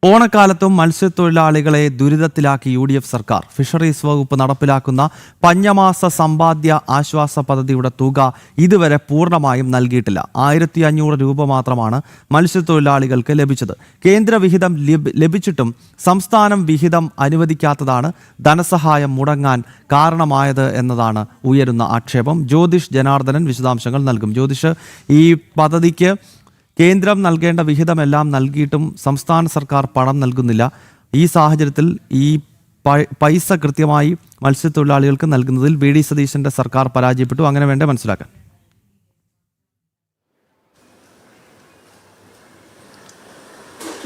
ഓണക്കാലത്തും മത്സ്യത്തൊഴിലാളികളെ ദുരിതത്തിലാക്കി UDF സർക്കാർ. Fisheries വകുപ്പ് നടപ്പിലാക്കുന്ന പഞ്ഞമാസ സമ്പാദ്യ ആശ്വാസ പദ്ധതിയുടെ തുക ഇതുവരെ പൂർണ്ണമായും നൽകിയിട്ടില്ല. 1500 രൂപ മാത്രമാണ് മത്സ്യത്തൊഴിലാളികൾക്ക് ലഭിച്ചത്. കേന്ദ്ര വിഹിതം ലഭിച്ചിട്ടും സംസ്ഥാനം വിഹിതം അനുവദിക്കാത്തതാണ് ധനസഹായം മുടങ്ങാൻ കാരണമായത് എന്നതാണ് ഉയരുന്ന ആക്ഷേപം. ജ്യോതിഷ് ജനാർദ്ദനൻ വിശദാംശങ്ങൾ നൽകും. ജ്യോതിഷ്, ഈ പദ്ധതിക്ക് കേന്ദ്രം നൽകേണ്ട വിഹിതമെല്ലാം നൽകിയിട്ടും സംസ്ഥാന സർക്കാർ പണം നൽകുന്നില്ല. ഈ സാഹചര്യത്തിൽ ഈ പൈസ കൃത്യമായി മത്സ്യത്തൊഴിലാളികൾക്ക് നൽകുന്നതിൽ VD സതീശന്റെ സർക്കാർ പരാജയപ്പെട്ടു. അങ്ങനെ വേണ്ടേ മനസ്സിലാക്കാൻ?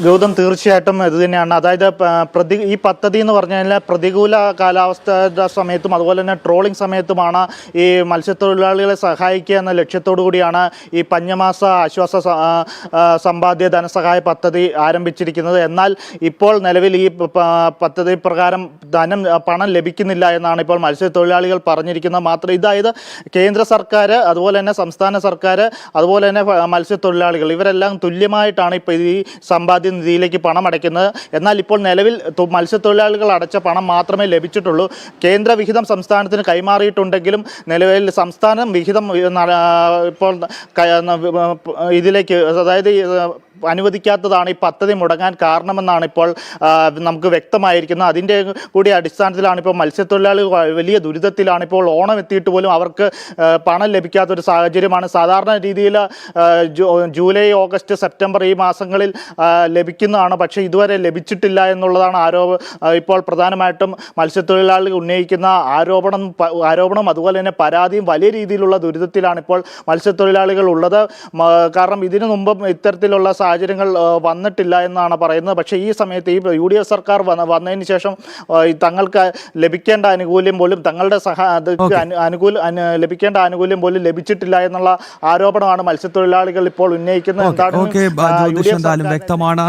ഗൗതം, തീർച്ചയായിട്ടും ഇത് തന്നെയാണ്. അതായത് ഈ പദ്ധതി എന്ന് പറഞ്ഞു കഴിഞ്ഞാൽ പ്രതികൂല കാലാവസ്ഥയുടെ സമയത്തും അതുപോലെ തന്നെ ട്രോളിംഗ് സമയത്തുമാണ് ഈ മത്സ്യത്തൊഴിലാളികളെ സഹായിക്കുക എന്ന ലക്ഷ്യത്തോടു കൂടിയാണ് ഈ പഞ്ഞമാസ ആശ്വാസ സമ്പാദ്യ ധനസഹായ പദ്ധതി ആരംഭിച്ചിരിക്കുന്നത്. എന്നാൽ ഇപ്പോൾ നിലവിൽ ഈ പദ്ധതി പ്രകാരം പണം ലഭിക്കുന്നില്ല എന്നാണ് ഇപ്പോൾ മത്സ്യത്തൊഴിലാളികൾ പറഞ്ഞിരിക്കുന്നത്. മാത്രം ഇതായത് കേന്ദ്ര സർക്കാർ, അതുപോലെ തന്നെ സംസ്ഥാന സർക്കാർ, അതുപോലെ തന്നെ മത്സ്യത്തൊഴിലാളികൾ ഇവരെല്ലാം തുല്യമായിട്ടാണ് ഇപ്പോൾ ഈ സമ്പാദ്യ നിധിയിലേക്ക് പണം അടയ്ക്കുന്നത്. എന്നാൽ ഇപ്പോൾ നിലവിൽ മത്സ്യത്തൊഴിലാളികൾ അടച്ച പണം മാത്രമേ ലഭിച്ചിട്ടുള്ളൂ. കേന്ദ്ര വിഹിതം സംസ്ഥാനത്തിന് കൈമാറിയിട്ടുണ്ടെങ്കിലും നിലവിൽ സംസ്ഥാനം വിഹിതം ഇപ്പോൾ ഇതിലേക്ക്, അതായത് അനുവദിക്കാത്തതാണ് ഈ പദ്ധതി മുടങ്ങാൻ കാരണമെന്നാണ് ഇപ്പോൾ നമുക്ക് വ്യക്തമായിരിക്കുന്നത്. അതിൻ്റെ കൂടി അടിസ്ഥാനത്തിലാണ് ഇപ്പോൾ മത്സ്യത്തൊഴിലാളികൾ വലിയ ദുരിതത്തിലാണ്. ഇപ്പോൾ ഓണം എത്തിയിട്ട് പോലും അവർക്ക് പണം ലഭിക്കാത്തൊരു സാഹചര്യമാണ്. സാധാരണ രീതിയിൽ ജൂലൈ, ഓഗസ്റ്റ്, സെപ്റ്റംബർ ഈ മാസങ്ങളിൽ ലഭിക്കുന്നതാണ്. പക്ഷേ ഇതുവരെ ലഭിച്ചിട്ടില്ല എന്നുള്ളതാണ് ഇപ്പോൾ പ്രധാനമായിട്ടും മത്സ്യത്തൊഴിലാളികൾ ഉന്നയിക്കുന്ന ആരോപണം അതുപോലെ തന്നെ പരാതിയും. വലിയ രീതിയിലുള്ള ദുരിതത്തിലാണ് ഇപ്പോൾ മത്സ്യത്തൊഴിലാളികൾ ഉള്ളത്. കാരണം ഇതിനു മുമ്പും ഇത്തരത്തിലുള്ള സാഹചര്യങ്ങൾ വന്നിട്ടില്ല എന്നാണ് പറയുന്നത്. പക്ഷേ ഈ സമയത്ത് ഈ UDF സർക്കാർ വന്നതിന് ശേഷം തങ്ങൾക്ക് ലഭിക്കേണ്ട ആനുകൂല്യം പോലും ലഭിക്കേണ്ട ആനുകൂല്യം പോലും ലഭിച്ചിട്ടില്ല എന്നുള്ള ആരോപണമാണ് മത്സ്യത്തൊഴിലാളികൾ ഇപ്പോൾ ഉന്നയിക്കുന്നത്. വ്യക്തമാണ്.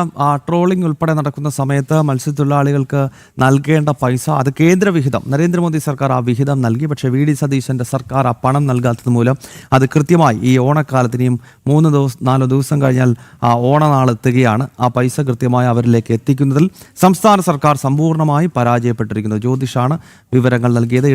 ട്രോളിംഗ് ഉൾപ്പെടെ നടക്കുന്ന സമയത്ത് മത്സ്യത്തൊഴിലാളികൾക്ക് നൽകേണ്ട പൈസ അത് കേന്ദ്രവിഹിതം, നരേന്ദ്രമോദി സർക്കാർ ആ വിഹിതം നൽകി. പക്ഷേ VD സതീശന്റെ സർക്കാർ ആ പണം നൽകാത്തത് മൂലം അത് കൃത്യമായി ഈ ഓണക്കാലത്തിനെയും 3-4 ദിവസം കഴിഞ്ഞാൽ ഓണനാളെത്തുകയാണ്. ആ പൈസ കൃത്യമായി അവരിലേക്ക് എത്തിക്കുന്നതിൽ സംസ്ഥാന സർക്കാർ സമ്പൂർണ്ണമായി പരാജയപ്പെട്ടിരിക്കുന്നു. ജ്യോതിഷാണ് വിവരങ്ങൾ നൽകിയത്.